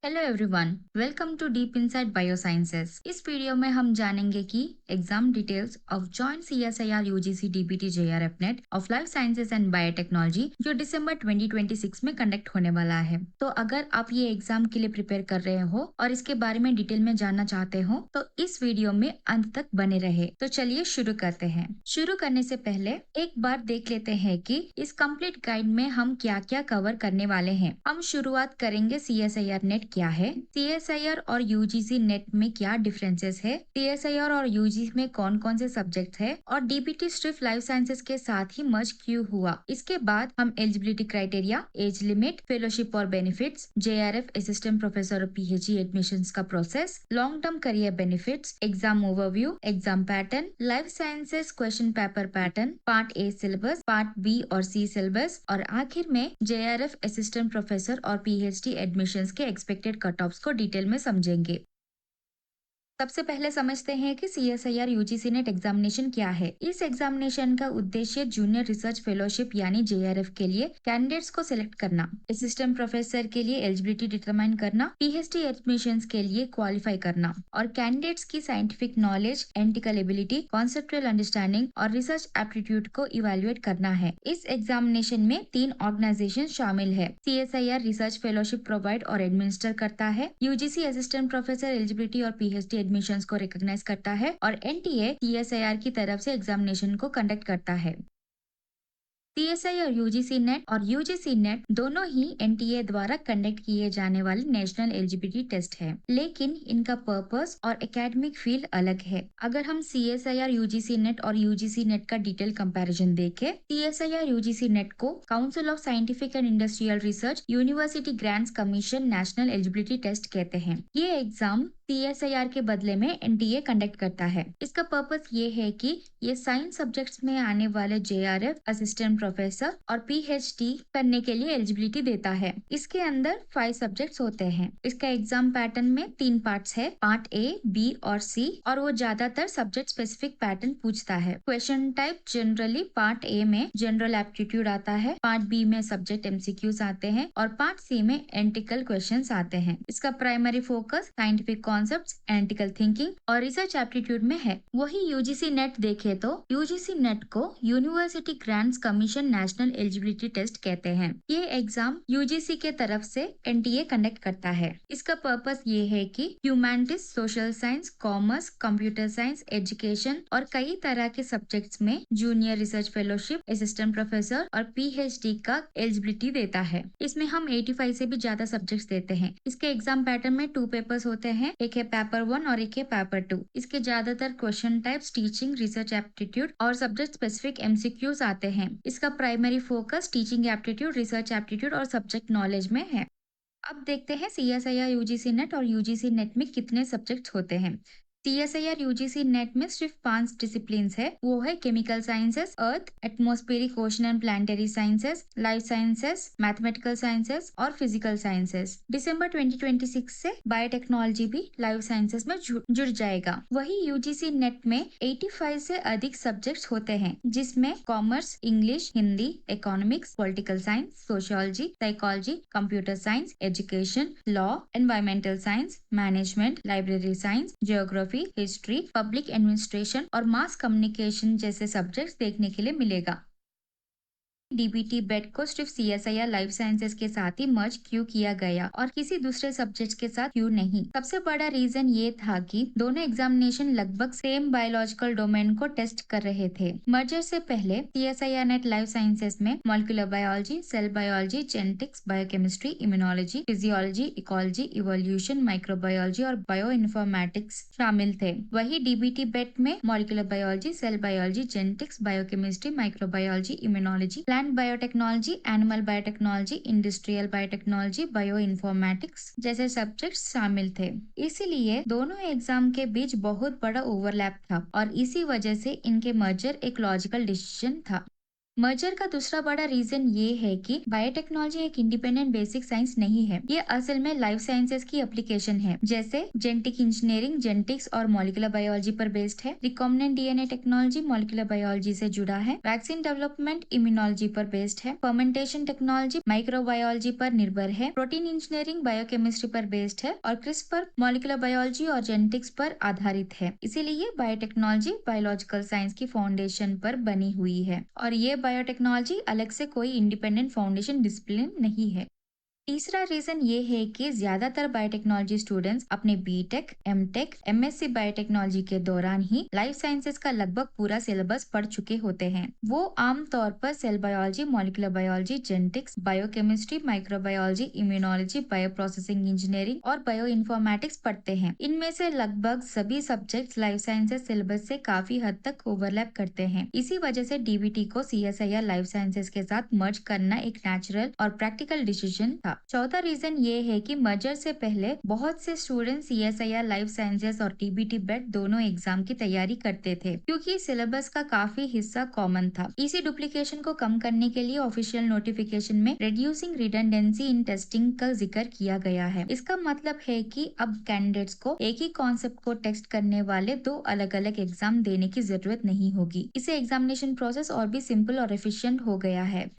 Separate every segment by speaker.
Speaker 1: Hello everyone, welcome to Deep Inside Biosciences. इस video में हम जानेंगे कि exam details of joint CSIR UGC DBT JRF NET of life sciences and biotechnology जो दिसंबर 2026 में कंडक्ट होने वाला है। तो अगर आप ये एग्जाम के लिए प्रिपेयर कर रहे हो और इसके बारे में डिटेल में जानना चाहते हो तो इस वीडियो में अंत तक बने रहे। तो चलिए शुरू करते हैं। शुरू करने से पहले एक बार देख लेते हैं कि इस कंप्लीट गाइड में हम क्या क्या कवर करने वाले हैं। हम शुरुआत करेंगे सीएसआईआर नेट क्या है, सीएसआईआर और यूजीसी नेट में क्या डिफरेंसेस है, सीएसआईआर और यूजीसी में कौन कौन से सब्जेक्ट है और डीबीटी सिर्फ लाइफ साइंसेज के साथ ही मर्ज क्यों हुआ। इसके बाद हम eligibility criteria, age limit, fellowship और बेनिफिट्स, जेआरएफ असिस्टेंट प्रोफेसर और पीएचडी एडमिशंस का process, long term career benefits, exam overview, exam pattern, life sciences question paper pattern, part A syllabus, part B और सी सिलेबस और आखिर में JRF assistant professor और PhD admissions के expected cut offs को detail में समझेंगे। सबसे पहले समझते हैं कि सीएसआईआर यूजीसी नेट एग्जामिनेशन क्या है। इस एग्जामिनेशन का उद्देश्य जूनियर रिसर्च फेलोशिप यानी जेआरएफ के लिए कैंडिडेट्स को सिलेक्ट करना, असिस्टेंट प्रोफेसर के लिए एलिजिबिलिटी डिटरमाइन करना, पीएचडी एडमिशंस के लिए क्वालिफाई करना और कैंडिडेट्स की scientific knowledge, analytical ability, conceptual understanding और रिसर्च एप्टीट्यूड को इवेल्युएट करना है। इस एग्जामिनेशन में 3 ऑर्गेनाइजेशन शामिल है। सीएसआईआर रिसर्च फेलोशिप प्रोवाइड और एडमिनिस्टर करता है, यूजीसी असिस्टेंट प्रोफेसर एलिजिबिलिटी और पीएचडी एडमिशंस को रिकॉग्नाइज करता है और एनटीए सीएसआईआर की तरफ से एग्जामिनेशन को कंडक्ट करता है। सीएसआई और यूजीसी नेट और यूजीसी नेट दोनों ही एनटीए द्वारा कंडक्ट किए जाने वाले नेशनल एलिजिबिलिटी टेस्ट है, लेकिन इनका पर्पस और एकेडमिक फील्ड अलग है। अगर हम सीएसआईआर यूजीसी नेट और यूजीसी नेट का डिटेल कंपैरिजन देखें, सीएसआईआर यूजीसी नेट को council of scientific and industrial research university grants commission national eligibility test कहते हैं। ये एग्जाम सीएसआईआर के बदले में एनटीए कंडक्ट करता है। इसका पर्पस ये है कि ये साइंस सब्जेक्ट्स में आने वाले जेआरएफ, असिस्टेंट प्रोफेसर और पीएचडी करने के लिए एलिजिबिलिटी देता है। इसके अंदर 5 सब्जेक्ट्स होते हैं। इसका एग्जाम पैटर्न में 3 पार्ट्स है, पार्ट ए, बी और सी, और वो ज्यादातर सब्जेक्ट स्पेसिफिक पैटर्न पूछता है। Question type generally part A में जनरल एप्टीट्यूड आता है, पार्ट बी में सब्जेक्ट एमसीक्यूज आते हैं और पार्ट सी में एंटिकल क्वेश्चंस आते हैं। इसका primary focus scientific concepts, analytical thinking और रिसर्च एप्टीट्यूड में है। वही यूजीसी नेट देखे तो यूजीसी नेट को university grants commission national eligibility test कहते हैं। ये एग्जाम यूजीसी के तरफ से एनटीए कंडक्ट करता है। इसका पर्पस ये है कि humanities, social science, commerce, computer science, education और कई तरह के सब्जेक्ट्स में junior research fellowship, assistant professor और पीएचडी का एलिजिबिलिटी देता है। इसमें हम 85 से भी ज्यादा सब्जेक्ट्स देते हैं। इसके एग्जाम पैटर्न में 2 पेपर्स होते हैं, एक है पेपर 1 और एक है पेपर 2। इसके ज्यादातर question types teaching, research aptitude और सब्जेक्ट स्पेसिफिक एमसीक्यूज आते हैं। इसका primary focus teaching aptitude, research aptitude और सब्जेक्ट नॉलेज में है। अब देखते हैं सीएसआईआर यूजीसी नेट और यूजीसी नेट में कितने सब्जेक्ट्स होते हैं। सीएसआईआर यूजीसी नेट में सिर्फ 5 डिसिप्लिन्स है। वो है chemical sciences, earth, atmospheric, ocean and planetary sciences, life sciences, mathematical sciences और फिजिकल साइंसेस। दिसंबर 2026 से बायोटेक्नोलॉजी भी लाइफ साइंसेस में जुड़ जाएगा। वही यूजीसी नेट में 85 से अधिक सब्जेक्ट्स होते हैं, जिसमें commerce, English, Hindi, economics, political science, sociology, psychology, computer science, education, law, environmental science, management, library science, geography, history, public administration और मास कम्युनिकेशन जैसे सब्जेक्ट्स देखने के लिए मिलेगा। डीबीटी बेट को सिर्फ सीएसआईआर लाइफ साइंसेज के साथ ही मर्ज क्यों किया गया और किसी दूसरे सब्जेक्ट के साथ क्यों नहीं? सबसे बड़ा रीजन ये था कि दोनों एग्जामिनेशन लगभग सेम बायोलॉजिकल डोमेन को टेस्ट कर रहे थे। मर्जर से पहले सीएसआईआर नेट लाइफ साइंसेज में molecular biology, cell biology, genetics, biochemistry, immunology, physiology, ecology, evolution, microbiology और बायो इन्फॉर्मेटिक्स शामिल थे। वही डीबीटी बेट में molecular biology, cell biology, genetics, biochemistry, microbiology, immunology, plant biotechnology, animal biotechnology, industrial biotechnology, bioinformatics जैसे subjects शामिल थे। इसीलिए दोनों एग्जाम के बीच बहुत बड़ा ओवरलैप था और इसी वजह से इनके मर्जर एक लॉजिकल डिसीजन था। मर्जर का दूसरा बड़ा रीजन ये है कि बायोटेक्नोलॉजी एक इंडिपेंडेंट बेसिक साइंस नहीं है। ये असल में लाइफ साइंसेज की एप्लीकेशन है, जैसे जेनेटिक इंजीनियरिंग जेनेटिक्स और मॉलिक्यूलर बायोलॉजी पर बेस्ड है। Recombinant DNA technology molecular biology से जुड़ा है। वैक्सीन डेवलपमेंट इम्यूनोलॉजी पर बेस्ड है। फर्मेंटेशन टेक्नोलॉजी माइक्रोबायोलॉजी पर निर्भर है। प्रोटीन इंजीनियरिंग बायोकेमिस्ट्री पर बेस्ड है और क्रिस्पर मॉलिक्यूलर बायोलॉजी और जेनेटिक्स पर आधारित है। इसीलिए बायोटेक्नोलॉजी बायोलॉजिकल साइंस की फाउंडेशन पर बनी हुई है और ये बायोटेक्नोलॉजी अलग से कोई इंडिपेंडेंट फाउंडेशन डिसिप्लिन नहीं है। तीसरा रीजन ये है कि ज्यादातर बायोटेक्नोलॉजी स्टूडेंट्स अपने बीटेक, एमटेक, एमएससी बायोटेक्नोलॉजी के दौरान ही लाइफ साइंसेज का लगभग पूरा सिलेबस पढ़ चुके होते हैं। वो आमतौर पर cell biology, molecular biology, genetics, biochemistry, microbiology, immunology, bioprocessing engineering और बायो इन्फॉर्मेटिक्स पढ़ते हैं। इनमें से लगभग सभी सब्जेक्ट्स लाइफ साइंसेज सिलेबस से काफी हद तक ओवरलैप करते हैं। इसी वजह से डीबीटी को सीएसआईआर लाइफ साइंसेज के साथ मर्ज करना एक नेचुरल और प्रैक्टिकल डिसीजन था। चौथा रीजन ये है कि मर्जर से पहले बहुत से स्टूडेंट सीएसआईआर लाइफ साइंसेज और टीबीटी बेट दोनों एग्जाम की तैयारी करते थे, क्योंकि सिलेबस का काफी हिस्सा कॉमन था। इसी डुप्लीकेशन को कम करने के लिए ऑफिशियल नोटिफिकेशन में रिड्यूसिंग रिडंडेंसी इन टेस्टिंग का जिक्र किया गया है। इसका मतलब है कि अब कैंडिडेट्स को एक ही कॉन्सेप्ट को टेस्ट करने वाले दो अलग अलग एग्जाम देने की जरूरत नहीं होगी। इससे एग्जामिनेशन प्रोसेस और भी सिंपल और एफिशिएंट हो गया है।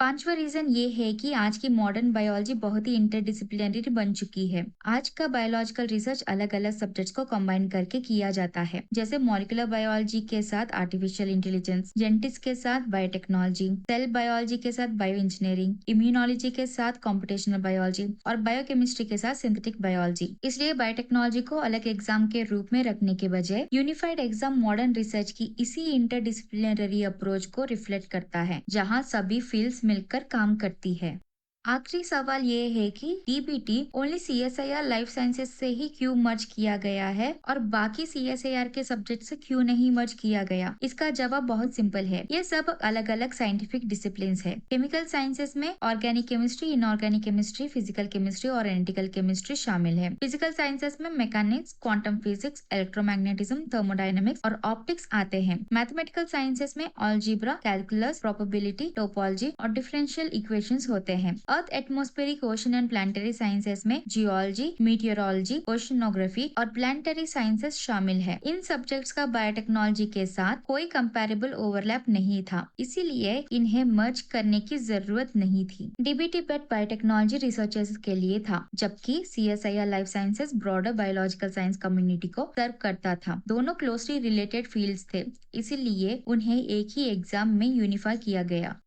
Speaker 1: पांचवा रीजन ये है कि आज की मॉडर्न बायोलॉजी बहुत ही इंटरडिसिप्लिनरी बन चुकी है। आज का बायोलॉजिकल रिसर्च अलग अलग सब्जेक्ट्स को कंबाइन करके किया जाता है, जैसे मॉलिक्यूलर बायोलॉजी के साथ आर्टिफिशियल इंटेलिजेंस, जेनेटिक्स के साथ बायोटेक्नोलॉजी, सेल बायोलॉजी के साथ बायो इंजीनियरिंग, इम्यूनोलॉजी के साथ कॉम्पिटेशनल बायोलॉजी और बायोकेमिस्ट्री के साथ सिंथेटिक बायोलॉजी। इसलिए बायोटेक्नोलॉजी को अलग एग्जाम के रूप में रखने के बजाय यूनिफाइड एग्जाम मॉडर्न रिसर्च की इसी इंटरडिसिप्लिनरी अप्रोच को रिफ्लेक्ट करता है, जहाँ सभी फील्ड्स मिलकर काम करती है। आखिरी सवाल ये है कि DBT only CSIR life sciences से ही क्यों मर्ज किया गया है और बाकी सीएसआईआर के सब्जेक्ट से क्यों नहीं मर्ज किया गया? इसका जवाब बहुत सिंपल है। ये सब अलग अलग साइंटिफिक डिसिप्लिन्स है। केमिकल साइंसेज में organic chemistry, inorganic chemistry, physical chemistry और एनालिटिकल केमिस्ट्री शामिल है। फिजिकल साइंसेज में mechanics, quantum physics, electromagnetism, thermodynamics और ऑप्टिक्स आते हैं। मैथमेटिकल साइंसेज में अलजेब्रा, कैलकुलस, प्रोबेबिलिटी, टोपोलॉजी और डिफरेंशियल इक्वेशंस होते हैं। Earth, atmospheric, ocean and planetary sciences में जियोलॉजी, मीटियोरोलॉजी, ओशनोग्राफी और प्लानिटरी साइंसेस शामिल है। इन सब्जेक्ट्स का बायोटेक्नोलॉजी के साथ कोई कंपैरेबल ओवरलैप नहीं था, इसीलिए इन्हें मर्ज करने की जरूरत नहीं थी। डीबीटी बेट बायोटेक्नोलॉजी रिसर्चर्स के लिए था, जबकि CSIR life sciences broader biological science community को सर्व करता था। दोनों क्लोजली रिलेटेड फील्ड्स थे, इसीलिए उन्हें एक ही एग्जाम में यूनिफाई किया गया।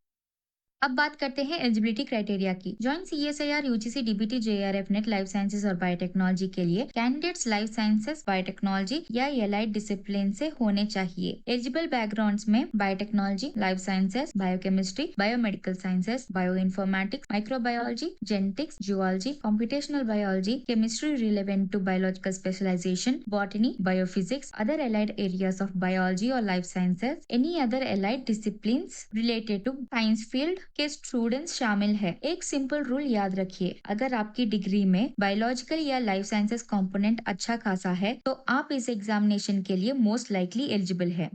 Speaker 1: अब बात करते हैं एलिजिबिलिटी क्राइटेरिया की। Joint CSIR, UGC, DBT, JRF NET life sciences और बायोटेक्नोलॉजी के लिए कैंडिडेट्स लाइफ साइंसेज, बायोटेक्नोलॉजी या एलाइड डिसिप्लिन से होने चाहिए। एलिजिबल बैकग्राउंड्स में biotechnology, life sciences, biochemistry, biomedical sciences, bioinformatics, microbiology, genetics, geology, computational biology, chemistry relevant to biological specialisation, botany, biophysics, other allied areas of biology और life sciences, any other allied discipline related to science field के students शामिल है। एक simple rule याद रखिए, अगर आपकी degree में बायोलॉजिकल या लाइफ साइंसेस कंपोनेंट अच्छा खासा है तो आप इस एग्जामिनेशन के लिए मोस्ट लाइकली एलिजिबल है।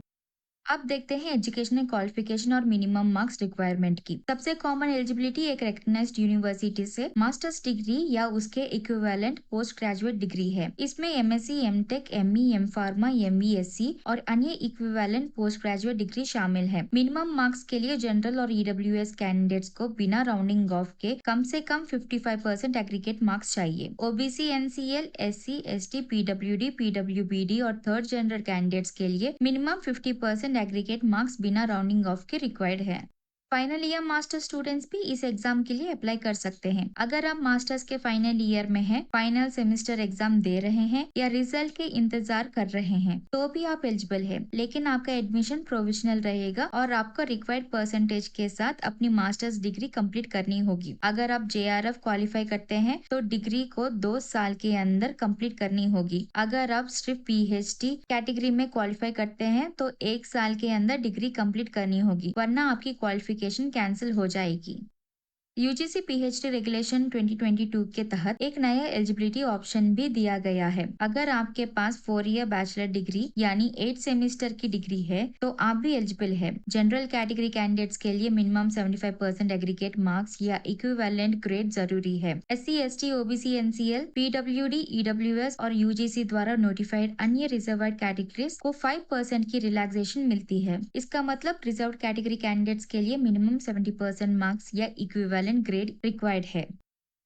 Speaker 1: अब देखते हैं एजुकेशनल क्वालिफिकेशन और मिनिमम मार्क्स रिक्वायरमेंट की। सबसे कॉमन एलिजिबिलिटी एक रिकॉग्नाइज्ड यूनिवर्सिटी से मास्टर्स डिग्री या उसके इक्विवेलेंट पोस्ट ग्रेजुएट डिग्री है। इसमें MSc, MTech, ME, M pharma, MESc और अन्य इक्विवेलेंट पोस्ट ग्रेजुएट डिग्री शामिल है। मिनिमम मार्क्स के लिए जनरल और ईडब्ल्यूएस कैंडिडेट्स को बिना राउंडिंग ऑफ के कम से कम 55% एग्रीगेट मार्क्स चाहिए। OBC, NCL, SC, ST, PWD, PWBD और थर्ड जेंडर कैंडिडेट्स के लिए मिनिमम 50% एग्रीगेट मार्क्स बिना राउंडिंग ऑफ के रिक्वायर्ड है। फाइनल ईयर मास्टर स्टूडेंट्स भी इस एग्जाम के लिए अप्लाई कर सकते हैं। अगर आप मास्टर्स के फाइनल ईयर में हैं, फाइनल सेमेस्टर एग्जाम दे रहे हैं या रिजल्ट के इंतजार कर रहे हैं, तो भी आप एलिजिबल है, लेकिन आपका एडमिशन प्रोविजनल रहेगा और आपको रिक्वायर्ड परसेंटेज के साथ अपनी मास्टर्स डिग्री कंप्लीट करनी होगी। अगर आप जेआरएफ क्वालिफाई करते हैं तो डिग्री को 2 साल के अंदर कंप्लीट करनी होगी। अगर आप सिर्फ पीएचडी कैटेगरी में क्वालिफाई करते हैं तो 1 साल के अंदर डिग्री कंप्लीट करनी होगी, वरना आपकी क्वालिफिकेशन कैंसिल हो जाएगी। यूजीसी पीएचडी रेगुलेशन 2022 के तहत एक नया एलिजिबिलिटी ऑप्शन भी दिया गया है। अगर आपके पास 4 ईयर बैचलर डिग्री यानी 8 सेमेस्टर की डिग्री है तो आप भी एलिजिबल है। जनरल कैटेगरी कैंडिडेट्स के लिए मिनिमम 75% एग्रीगेट मार्क्स या इक्विवेलेंट ग्रेड जरूरी है। SC ST OBC NCL PWD EWS और यूजीसी द्वारा नोटिफाइड अन्य रिजर्व्ड कैटेगरीज को 5% की रिलैक्सेशन मिलती है। इसका मतलब रिजर्व्ड कैटेगरी कैंडिडेट्स के लिए मिनिमम 70% मार्क्स या इक्विवेलेंट ग्रेड रिक्वायर्ड है।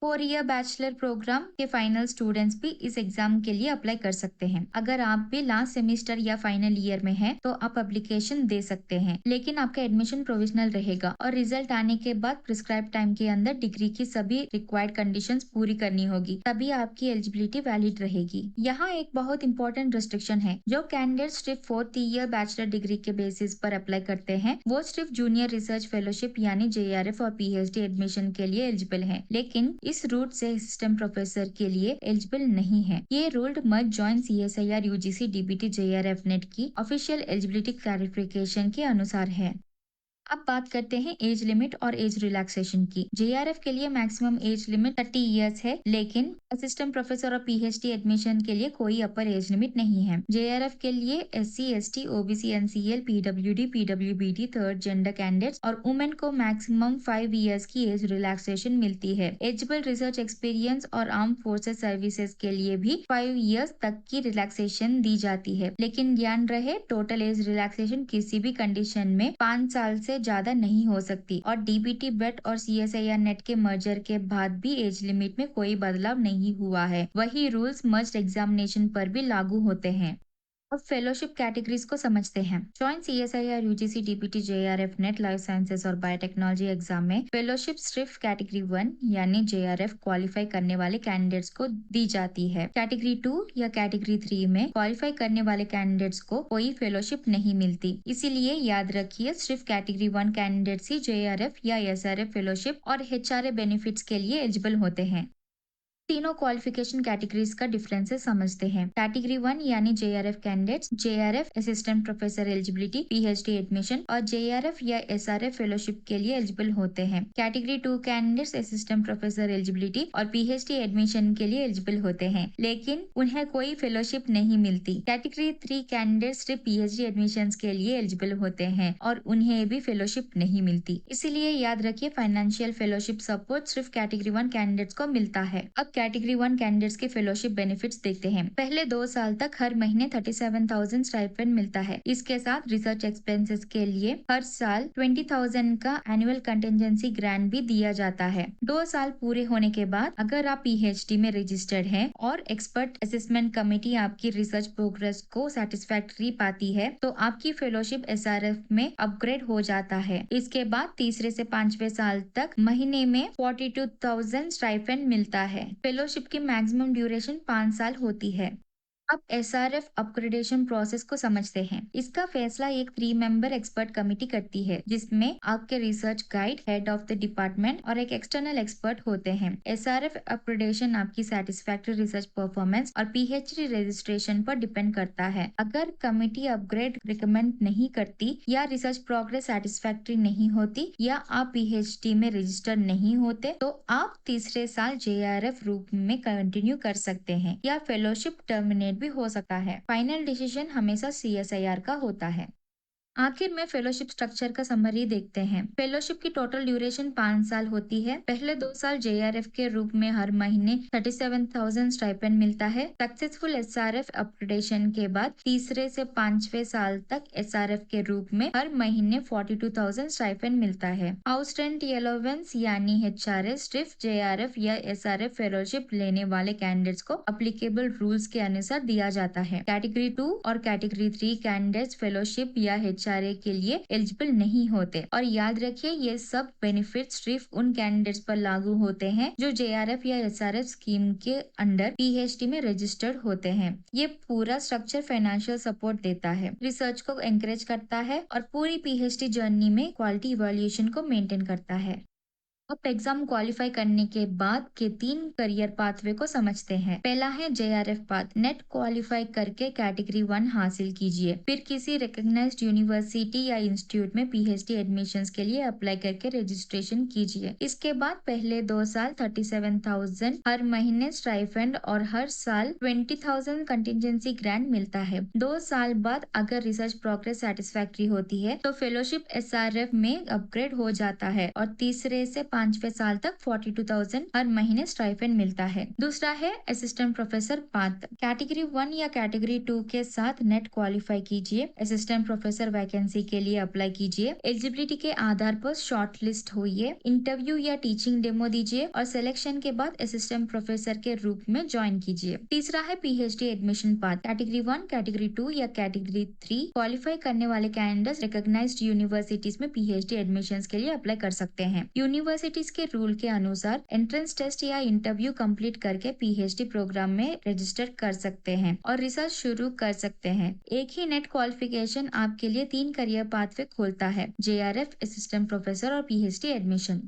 Speaker 1: 4 ईयर बैचलर प्रोग्राम के फाइनल स्टूडेंट्स भी इस एग्जाम के लिए अप्लाई कर सकते हैं। अगर आप भी लास्ट सेमेस्टर या फाइनल ईयर में हैं, तो आप एप्लीकेशन दे सकते हैं, लेकिन आपका एडमिशन प्रोविजनल रहेगा और रिजल्ट आने के बाद प्रिस्क्राइब टाइम के अंदर डिग्री की सभी रिक्वायर्ड कंडीशंस पूरी करनी होगी, तभी आपकी एलिजिबिलिटी वैलिड रहेगी। यहाँ एक बहुत इंपॉर्टेंट रिस्ट्रिक्शन है। जो कैंडिडेट सिर्फ 4th ईयर बैचलर डिग्री के बेसिस पर अप्लाई करते हैं, वो सिर्फ जूनियर रिसर्च फेलोशिप यानी JRF और PhD एडमिशन के लिए एलिजिबल है, लेकिन इस रूट से असिस्टेंट प्रोफेसर के लिए एलिजिबल नहीं है। ये ruled must join CSIR UGC DBT JRF net की ऑफिशियल एलिजिबिलिटी क्लैरिफिकेशन के अनुसार है। अब बात करते हैं एज लिमिट और एज रिलैक्सेशन की। JRF के लिए मैक्सिमम एज लिमिट 30 इयर्स है, लेकिन असिस्टेंट प्रोफेसर और PhD एडमिशन के लिए कोई अपर एज लिमिट नहीं है। JRF के लिए SC ST OBC NCL PWD PWBD third gender candidates और वुमेन को मैक्सिमम 5 इयर्स की एज रिलैक्सेशन मिलती है। एलिजिबल रिसर्च एक्सपीरियंस और आर्म फोर्सेस सर्विसेज के लिए भी 5 इयर्स तक की रिलैक्सेशन दी जाती है, लेकिन ध्यान रहे टोटल एज रिलैक्सेशन किसी भी कंडीशन में 5 साल से ज्यादा नहीं हो सकती और DBT बेट और CSIR नेट के मर्जर के बाद भी एज लिमिट में कोई बदलाव नहीं हुआ है। वही रूल्स मस्ट एग्जामिनेशन पर भी लागू होते हैं। अब फेलोशिप कैटेगरीज को समझते हैं। Join CSIR UGC DBT JRF net life sciences और बायोटेक्नोलॉजी एग्जाम में फेलोशिप सिर्फ कैटेगरी 1 यानी JRF क्वालिफाई करने वाले कैंडिडेट्स को दी जाती है। कैटेगरी 2 या कैटेगरी 3 में क्वालिफाई करने वाले कैंडिडेट्स को कोई फेलोशिप नहीं मिलती। इसीलिए याद रखिए सिर्फ कैटेगरी 1 कैंडिडेट्स ही JRF या SRF फेलोशिप और HRA बेनिफिट्स के लिए एलिजिबल होते हैं। तीनों क्वालिफिकेशन कैटेगरीज का डिफरेंसेस समझते हैं। कैटेगरी 1 यानी JRF candidates JRF assistant professor eligibility PhD admission और JRF या SRF फेलोशिप के लिए एलिजिबल होते हैं। Category 2 candidates assistant professor eligibility और PhD एडमिशन के लिए एलिजिबल होते हैं, लेकिन उन्हें कोई फेलोशिप नहीं मिलती। कैटेगरी 3 कैंडिडेट्स सिर्फ PhD एडमिशन के लिए एलिजिबल होते हैं और उन्हें भी फेलोशिप नहीं मिलती। इसीलिए याद रखिए फाइनेंशियल फेलोशिप सपोर्ट सिर्फ कैटेगरी 1 कैंडिडेट्स को मिलता है। अब कैटेगरी 1 कैंडिडेट्स के फेलोशिप बेनिफिट्स देखते हैं। पहले 2 साल तक हर महीने 37,000 स्टाइपेंड मिलता है। इसके साथ रिसर्च एक्सपेंसेस के लिए हर साल 20,000 का एनुअल कंटिजेंसी ग्रांट भी दिया जाता है। 2 साल पूरे होने के बाद अगर आप PhD में रजिस्टर्ड हैं और एक्सपर्ट असेसमेंट कमेटी आपकी रिसर्च प्रोग्रेस को सेटिस्फैक्टरी पाती है, तो आपकी फेलोशिप SRF में अपग्रेड हो जाता है। इसके बाद तीसरे से 5वें साल तक महीने में 42,000 स्टाइपेंड मिलता है। फेलोशिप की मैक्सिमम ड्यूरेशन 5 साल होती है। अब SRF अपग्रेडेशन प्रोसेस को समझते हैं। इसका फैसला एक 3 मेंबर एक्सपर्ट कमेटी करती है, जिसमें आपके research guide, head of the department और एक एक्सटर्नल एक्सपर्ट होते हैं। SRF अपग्रेडेशन आपकी सेटिस्फैक्टरी रिसर्च परफॉर्मेंस और PhD रजिस्ट्रेशन पर डिपेंड करता है। अगर कमेटी अपग्रेड रिकमेंड नहीं करती या रिसर्च प्रोग्रेस सेटिस्फैक्टरी नहीं होती या आप PhD में रजिस्टर नहीं होते, तो आप तीसरे साल JRF रूप में कंटिन्यू कर सकते हैं या फेलोशिप टर्मिनेट भी हो सकता है। फाइनल डिसीजन हमेशा CSIR का होता है। आखिर में फेलोशिप स्ट्रक्चर का समरी देखते हैं। फेलोशिप की टोटल ड्यूरेशन 5 साल होती है। पहले 2 साल JRF के रूप में हर महीने 37,000 स्टाइपेंड मिलता है। सक्सेसफुल SRF अपग्रेडेशन के बाद तीसरे से 5वें साल तक SRF के रूप में हर महीने 42,000 स्टाइपेंड मिलता है। आउटस्टैंड अलाउंस यानी HRA सिर्फ JRF या SRF फेलोशिप लेने वाले कैंडिडेट्स को अप्लीकेबल रूल्स के अनुसार दिया जाता है। कैटेगरी 2 और कैटेगरी 3 कैंडिडेट्स फेलोशिप या HRA के लिए एलिजिबल नहीं होते। और याद रखिए ये सब बेनिफिट सिर्फ उन कैंडिडेट्स पर लागू होते हैं जो JRF या SRF स्कीम के अंडर PhD में रजिस्टर्ड होते हैं। ये पूरा स्ट्रक्चर फाइनेंशियल सपोर्ट देता है, रिसर्च को एनकरेज करता है और पूरी PhD जर्नी में क्वालिटी इवैल्यूएशन को मेंटेन करता है। अब एग्जाम क्वालिफाई करने के बाद के 3 करियर पाथवे को समझते हैं। पहला है JRF पाथ। नेट क्वालिफाई करके कैटेगरी 1 हासिल कीजिए, फिर किसी रिकॉग्नाइज्ड यूनिवर्सिटी या इंस्टीट्यूट में PhD एडमिशंस के लिए अप्लाई करके रजिस्ट्रेशन कीजिए। इसके बाद पहले 2 साल 37,000 हर महीने स्टाइपेंड और हर साल 20,000 कंटिजेंसी ग्रांट मिलता है। 2 साल बाद अगर रिसर्च प्रोग्रेस सेटिस्फैक्ट्री होती है तो फेलोशिप SRF में अपग्रेड हो जाता है और तीसरे से 5वें साल तक 42,000 हर महीने स्टाइपेंड मिलता है। दूसरा है असिस्टेंट प्रोफेसर पाथ। कैटेगरी 1 या कैटेगरी 2 के साथ नेट क्वालिफाई कीजिए, असिस्टेंट प्रोफेसर वैकेंसी के लिए अप्लाई कीजिए, एलिजिबिलिटी के आधार पर शॉर्ट लिस्ट होइए, इंटरव्यू या टीचिंग डेमो दीजिए और सिलेक्शन के बाद असिस्टेंट प्रोफेसर के रूप में ज्वाइन कीजिए। तीसरा है PhD admission path. Category 1, category 2 या कैटेगरी 3 क्वालिफाई करने वाले कैंडिडेट्स रिकॉग्नाइज्ड यूनिवर्सिटीज में PhD एडमिशंस के लिए अप्लाई कर सकते हैं। यूनिवर्सिटीज के रूल के अनुसार एंट्रेंस टेस्ट या इंटरव्यू कंप्लीट करके PhD प्रोग्राम में रजिस्टर कर सकते हैं और रिसर्च शुरू कर सकते हैं। एक ही नेट क्वालिफिकेशन आपके लिए 3 करियर पाथवे खोलता है: JRF, असिस्टेंट प्रोफेसर और PhD admission.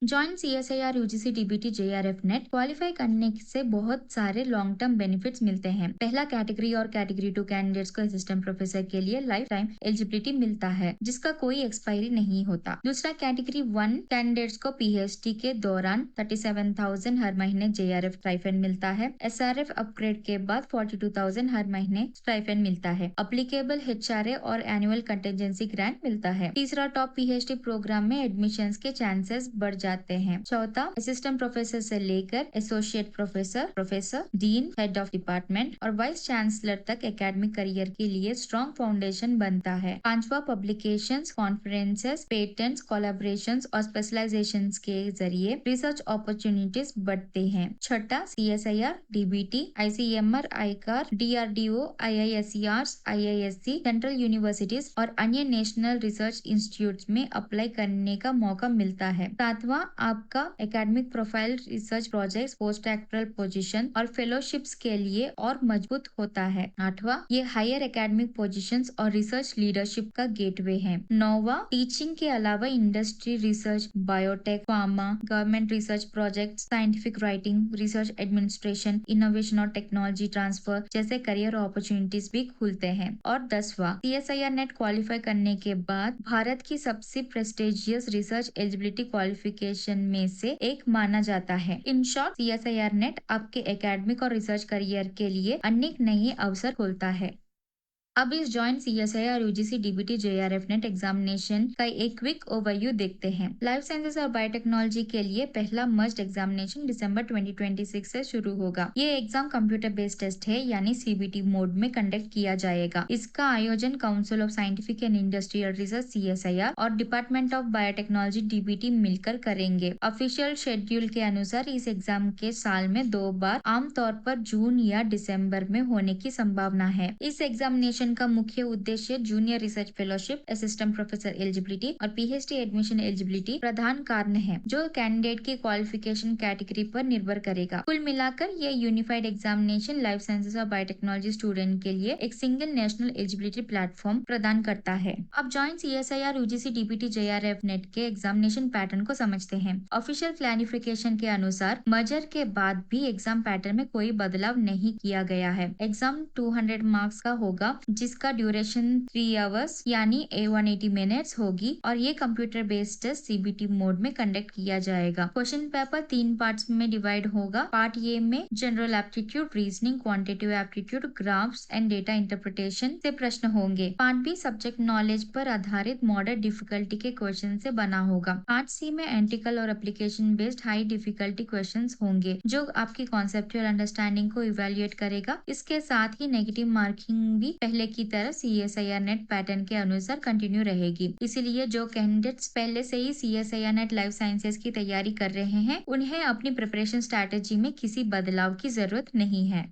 Speaker 1: Join CSIR UGC DBT JRF net qualify करने से बहुत सारे लॉन्ग टर्म बेनिफिट्स मिलते हैं। पहला, कैटेगरी और कैटेगरी 2 कैंडिडेट्स को असिस्टेंट प्रोफेसर के लिए लाइफ टाइम एलिजिबिलिटी मिलता है, जिसका कोई एक्सपायरी नहीं होता। दूसरा, कैटेगरी 1 कैंडिडेट्स को PhD के दौरान 37,000 हर महीने JRF स्टाइपेंड मिलता है। SRF अपग्रेड के बाद 42,000 हर महीने स्टाइपेंड मिलता है। अप्लीकेबल HRA और एनुअल कंटिजेंसी ग्रांट मिलता है। तीसरा, टॉप PhD प्रोग्राम में एडमिशन के चांसेस बढ़ जाते हैं। चौथा, असिस्टेंट प्रोफेसर से लेकर associate professor, professor, dean, head of department और वाइस चांसलर तक एकेडमिक करियर के लिए स्ट्रॉन्ग फाउंडेशन बनता है। पांचवा, पब्लिकेशंस, कॉन्फ्रेंसेस, पेटेंट्स, कोलैबोरेशंस और स्पेशलाइजेशंस के जरिए रिसर्च अपॉर्चुनिटीज बढ़ते हैं। छठा, CSIR, DBT, ICMR, ICAR, DRDO, IISERs, IISc, central universities और अन्य नेशनल रिसर्च इंस्टीट्यूट में अप्लाई करने का मौका मिलता है। सातवां, आपका academic profile research projects, post doctoral position और फेलोशिप्स के लिए और मजबूत होता है। आठवां, ये हायर एकेडमिक पोजीशंस और रिसर्च लीडरशिप का गेटवे है। नौवां, टीचिंग के अलावा industry research, biotech, pharma, government research project, scientific writing, research administration, innovation और टेक्नोलॉजी ट्रांसफर जैसे करियर अपॉर्चुनिटीज भी खुलते हैं। और 10वां, CSIR नेट क्वालिफाई करने के बाद भारत की सबसे प्रेस्टिजियस रिसर्च एलिजिबिलिटी क्वालिफिकेशन में से एक माना जाता है। इन शॉर्ट, CSIR नेट आपके एकेडमिक और रिसर्च करियर के लिए अनेक नए अवसर खोलता है। अब इस joint CSIR UGC DBT JRF net examination का एक क्विक ओवरव्यू देखते हैं। लाइफ साइंसेज और बायोटेक्नोलॉजी के लिए पहला मस्ट एग्जामिनेशन दिसंबर 2026 से शुरू होगा। ये एग्जाम कंप्यूटर बेस्ड टेस्ट है, यानी CBT मोड में कंडक्ट किया जाएगा। इसका आयोजन council of scientific and industrial research CSIR और डिपार्टमेंट ऑफ बायोटेक्नोलॉजी DBT मिलकर करेंगे। ऑफिशियल शेड्यूल के अनुसार इस एग्जाम के साल में 2 बार, आमतौर पर जून या दिसंबर में होने की संभावना है। इस एग्जामिनेशन का मुख्य उद्देश्य junior research fellowship, assistant professor eligibility और PhD एडमिशन एलिजिबिलिटी प्रदान करना है, जो कैंडिडेट की क्वालिफिकेशन कैटेगरी पर निर्भर करेगा। कुल मिलाकर ये यूनिफाइड एग्जामिनेशन लाइफ साइंसेज और बायोटेक्नोलॉजी स्टूडेंट के लिए एक सिंगल नेशनल एलिजिबिलिटी प्लेटफॉर्म प्रदान करता है। अब joint CSIR UGC DBT JRF net के एग्जामिनेशन पैटर्न को समझते हैं। ऑफिशियल क्लैरिफिकेशन के अनुसार मर्जर के बाद भी एग्जाम पैटर्न में कोई बदलाव नहीं किया गया है। एग्जाम 200 मार्क्स का होगा, जिसका ड्यूरेशन 3 आवर्स यानी 180 मिनट्स होगी और ये कंप्यूटर बेस्ड CBT मोड में कंडक्ट किया जाएगा। क्वेश्चन पेपर 3 पार्ट्स में डिवाइड होगा। पार्ट ए में general aptitude, reasoning, quantitative aptitude, graphs and data interpretation से प्रश्न होंगे। पार्ट बी सब्जेक्ट नॉलेज पर आधारित मॉडरेट डिफिकल्टी के क्वेश्चन से बना होगा। पार्ट सी में एंटिकल और application based high difficulty question होंगे, जो आपकी कॉन्सेप्चुअल अंडरस्टैंडिंग को इवेल्युएट करेगा। इसके साथ ही नेगेटिव मार्किंग भी पहले की तरह CSIR नेट पैटर्न के अनुसार कंटिन्यू रहेगी। इसीलिए जो कैंडिडेट्स पहले से ही CSIR नेट लाइफ साइंसेज की तैयारी कर रहे हैं, उन्हें अपनी प्रिपरेशन स्ट्रैटेजी में किसी बदलाव की जरूरत नहीं है।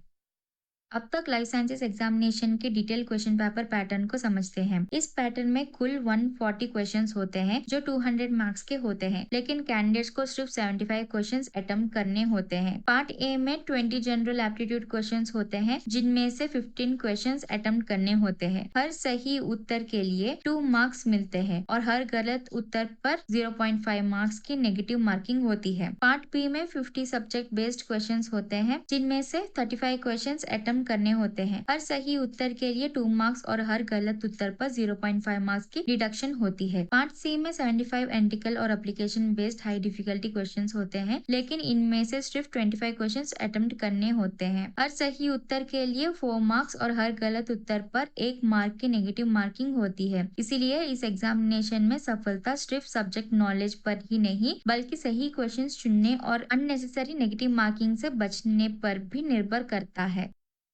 Speaker 1: अब तक लाइफ साइंसेस एग्जामिनेशन के डिटेल क्वेश्चन पेपर पैटर्न को समझते हैं। इस पैटर्न में कुल 140 क्वेश्चंस होते हैं जो 200 मार्क्स के होते हैं, लेकिन कैंडिडेट्स को सिर्फ 75 क्वेश्चंस अटेम्प्ट करने होते हैं। पार्ट ए में 20 जनरल एप्टीट्यूड क्वेश्चंस होते हैं, जिनमें से 15 क्वेश्चंस अटेम्प्ट करने होते हैं। हर सही उत्तर के लिए 2 मार्क्स मिलते हैं और हर गलत उत्तर पर 0.5 मार्क्स की नेगेटिव मार्किंग होती है। पार्ट बी में 50 सब्जेक्ट बेस्ड क्वेश्चंस होते हैं, जिनमें से 35 क्वेश्चंस अटेम्प्ट करने होते हैं। हर सही उत्तर के लिए 2 मार्क्स और हर गलत उत्तर पर 0.5 मार्क्स की डिडक्शन होती है। पार्ट सी में 75 एंटिकल और application based high difficulty questions होते हैं, लेकिन इनमें से सिर्फ 25 क्वेश्चंस अटेम्प्ट करने होते हैं। हर सही उत्तर के लिए 4 मार्क्स और हर गलत उत्तर पर 1 मार्क की नेगेटिव मार्किंग होती है। इसीलिए इस एग्जामिनेशन में सफलता सिर्फ सब्जेक्ट नॉलेज पर ही नहीं, बल्कि सही क्वेश्चन चुनने और अननेसेसरी नेगेटिव मार्किंग से बचने पर भी निर्भर करता है।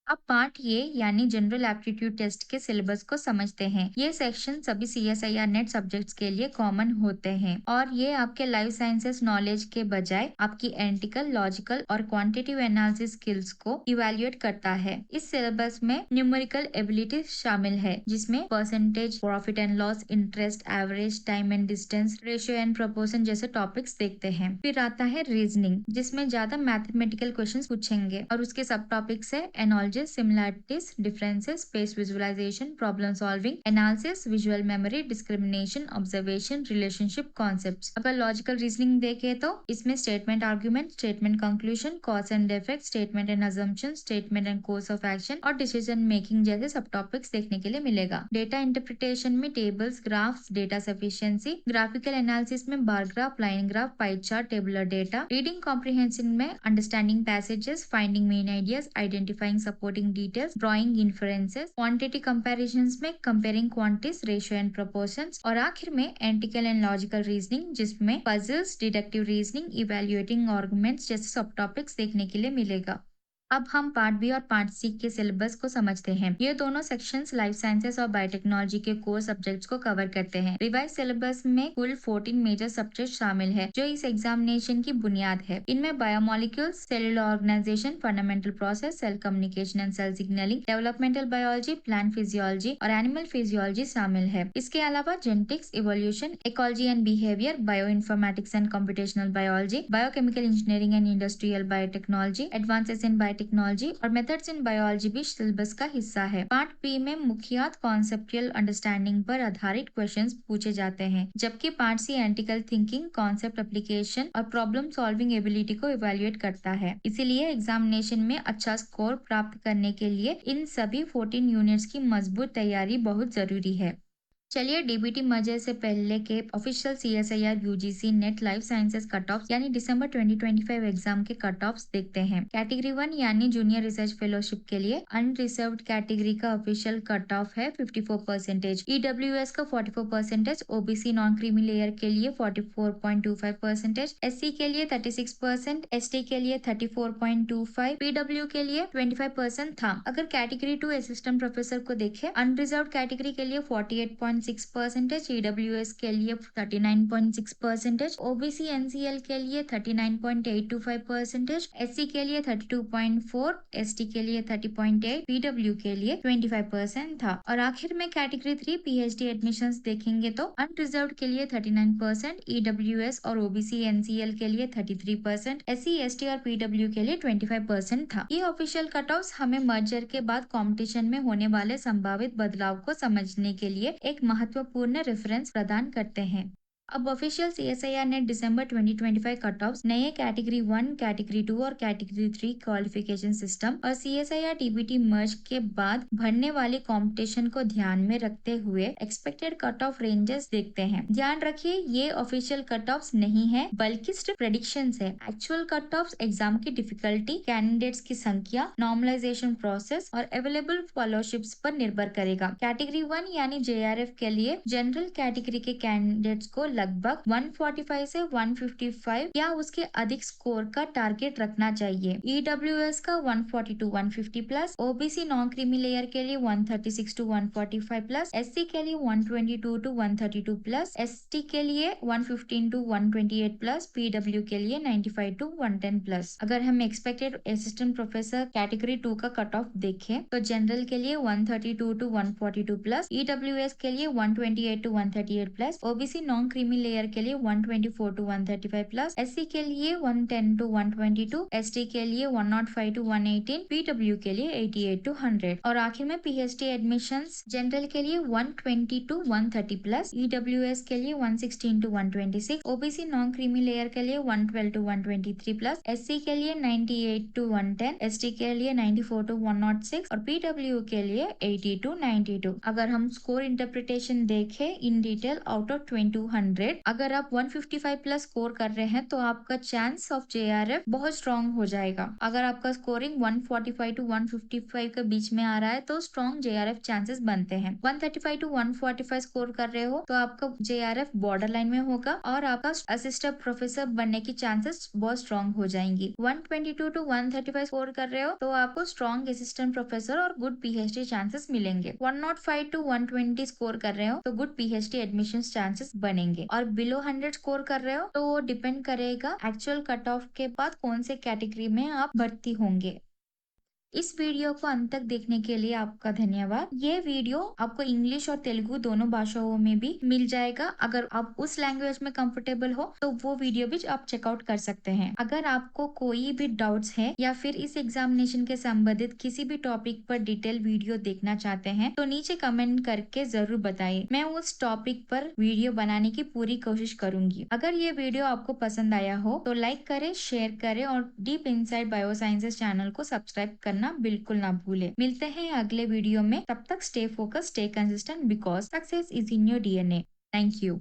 Speaker 1: अब पार्ट ये यानी जनरल एप्टीट्यूड टेस्ट के सिलेबस को समझते हैं। ये सेक्शन सभी CSIR नेट सब्जेक्ट्स के लिए कॉमन होते हैं और ये आपके लाइफ साइंसेस नॉलेज के बजाय आपकी एनालिटिकल, लॉजिकल और क्वांटिटेटिव एनालिसिस स्किल्स को इवैल्यूएट करता है। इस सिलेबस में न्यूमेरिकल एबिलिटी शामिल है, जिसमें percentage, profit and loss, interest, average, time and distance, ratio and proportion जैसे टॉपिक्स देखते हैं। फिर आता है रीजनिंग, जिसमें ज्यादा मैथमेटिकल क्वेश्चन पूछेंगे और उसके सब टॉपिक्स है analogy, similarities, differences, space visualization, problem solving, analysis, visual memory, discrimination, observation, relationship concepts। अगर लॉजिकल रीजनिंग देखें तो इसमें statement argument, statement conclusion, cause and effect, statement and assumption, statement and course of action और decision making जैसे सब topics देखने के लिए मिलेगा। डेटा इंटरप्रिटेशन में tables, graphs, data sufficiency, graphical analysis में bar graph, line graph, pie chart, tabular data, reading comprehension में understanding passages, finding main ideas, identifying supporting details, drawing inferences, quantity comparisons में comparing quantities, ratio and proportions और आखिर में analytical and logical reasoning, जिसमें puzzles, deductive reasoning, evaluating arguments जैसे सब topics देखने के लिए मिलेगा। अब हम पार्ट बी और पार्ट सी के सिलेबस को समझते हैं। ये दोनों सेक्शंस लाइफ साइंसेस और बायोटेक्नोलॉजी के कोर सब्जेक्ट्स को कवर करते हैं। रिवाइज सिलेबस में कुल 14 मेजर सब्जेक्ट शामिल है, जो इस एग्जामिनेशन की बुनियाद है। इनमें biomolecules, cellular organisation, fundamental process, cell communication and cell signalling, developmental biology, plant physiology और एनिमल फिजियोलॉजी शामिल है। इसके अलावा genetics, evolution, ecology and behaviour, bioinformatics and computational biology, biochemical engineering and industrial biotechnology, advances in technology और methods in biology भी syllabus का हिस्सा है। पार्ट बी में मुख्यतः कॉन्सेप्चुअल अंडरस्टैंडिंग पर आधारित क्वेश्चंस पूछे जाते हैं, जबकि part C analytical thinking, concept application और प्रॉब्लम सॉल्विंग एबिलिटी को इवैल्यूएट करता है। इसीलिए एग्जामिनेशन में अच्छा स्कोर प्राप्त करने के लिए इन सभी 14 यूनिट्स की मजबूत तैयारी बहुत जरूरी है। चलिए डीबीटी मर्जर से पहले के official CSIR UGC net life sciences cut off यानी दिसंबर 2025 एग्जाम के कट ऑफ्स देखते हैं। कैटेगरी 1 यानी जूनियर रिसर्च फेलोशिप के लिए अनरिजर्व्ड कैटेगरी का ऑफिशियल कट ऑफ है 54%, EWS का 44%, OBC नॉन क्रीमी लेयर के लिए 44.25%, SC के लिए 36%, ST के लिए 34.25%, PW के लिए 25% था। अगर कैटेगरी 2 असिस्टेंट प्रोफेसर को देखें, अनरिजर्व्ड कैटेगरी के लिए 48.6%, EWS के लिए 39.6%, OBC NCL के लिए 39.825%, SC के लिए 32.4%, ST के लिए 30.8%, PW के लिए 25% था। और आखिर में कैटेगरी 3 PhD एडमिशंस देखेंगे तो अनरिजर्व्ड के लिए 39%, EWS और OBC NCL के लिए 33%, SC ST और PW के लिए 25% था। ये ऑफिशियल कट ऑफ्स हमें मर्जर के बाद कंपटीशन में होने वाले संभावित बदलाव को समझने के लिए एक महत्वपूर्ण रेफरेंस प्रदान करते हैं। अब ऑफिशियल CSIR नेट दिसंबर 2025 कट ऑफ नए कैटेगरी 1, कैटेगरी 2 और कैटेगरी 3 क्वालिफिकेशन सिस्टम और CSIR DBT मर्ज के बाद भरने वाले कंपटीशन को ध्यान में रखते हुए एक्सपेक्टेड कट ऑफ रेंजेस देखते हैं। ध्यान रखिए, ये ऑफिशियल कट ऑफ नहीं है, बल्कि सिर्फ प्रेडिक्शंस है। एक्चुअल कट ऑफ एग्जाम की डिफिकल्टी, कैंडिडेट्स की संख्या, नॉर्मलाइजेशन प्रोसेस और अवेलेबल फेलोशिप्स पर निर्भर करेगा। कैटेगरी 1 यानी JRF के लिए जनरल कैटेगरी के कैंडिडेट्स को लगभग 145 से 155 या उसके अधिक स्कोर का टारगेट रखना चाहिए। ईडब्ल्यूएस का 140 to 150 plus, OBC non creamy layer के लिए 136 to 145 प्लस, एससी के लिए 122 to 132 प्लस, एसटी के लिए 115 to 128 प्लस, पीडब्ल्यू के लिए 95 to 110 प्लस। अगर हम एक्सपेक्टेड असिस्टेंट प्रोफेसर कैटेगरी 2 का कट ऑफ देखें तो जनरल के लिए 132 to 142 प्लस, ईडब्ल्यूएस के लिए 128 to 138 plus, OBC non creamy layer के लिए 124 to 135 प्लस, एससी के लिए 110 to 122, एसटी के लिए 105 to 118, पीडब्ल्यू के लिए 88 to 100। और आखिर में पीएचडी एडमिशंस जनरल के लिए 120 to 130 प्लस, ईडब्ल्यूएस के लिए 116 to 126, OBC non creamy layer के लिए 112 to 123 प्लस, एससी के लिए 98 to 110, एसटी के लिए 94 to 106 और पीडब्ल्यू के लिए 80 to 92। अगर हम स्कोर इंटरप्रिटेशन देखें इन डिटेल आउट ऑफ 200, अगर आप 155 प्लस स्कोर कर रहे हैं तो आपका चांस ऑफ जेआरएफ बहुत स्ट्रॉन्ग हो जाएगा। अगर आपका स्कोरिंग 145 to 155 के बीच में आ रहा है तो स्ट्रॉन्ग जेआरएफ चांसेस बनते हैं। 135 to 145 स्कोर कर रहे हो तो आपका जेआरएफ बॉर्डर लाइन में होगा और आपका असिस्टेंट प्रोफेसर बनने की चांसेस बहुत स्ट्रॉन्ग हो जाएंगी। 122 to 135 स्कोर कर रहे हो तो आपको स्ट्रॉन्ग असिस्टेंट प्रोफेसर और गुड पीएचडी चांसेस मिलेंगे। 105 to 120 स्कोर कर रहे हो तो गुड पीएचडी एडमिशन चांसेस बनेंगे और बिलो 100 स्कोर कर रहे हो तो डिपेंड करेगा एक्चुअल कट ऑफ के बाद कौन से कैटेगरी में आप भर्ती होंगे। इस वीडियो को अंत तक देखने के लिए आपका धन्यवाद। ये वीडियो आपको इंग्लिश और तेलुगु दोनों भाषाओं में भी मिल जाएगा। अगर आप उस लैंग्वेज में कंफर्टेबल हो तो वो वीडियो भी आप चेकआउट कर सकते हैं। अगर आपको कोई भी डाउट्स है या फिर इस एग्जामिनेशन के संबंधित किसी भी टॉपिक पर डिटेल वीडियो देखना चाहते हैं तो नीचे कमेंट करके जरूर बताइए। मैं उस टॉपिक पर वीडियो बनाने की पूरी कोशिश करूंगी। अगर ये वीडियो आपको पसंद आया हो तो लाइक करें, शेयर करें और डीप इनसाइड बायोसाइंसेस चैनल को सब्सक्राइब करना बिल्कुल ना भूले। मिलते हैं अगले वीडियो में, तब तक stay focus, stay consistent because success is in your DNA. Thank you.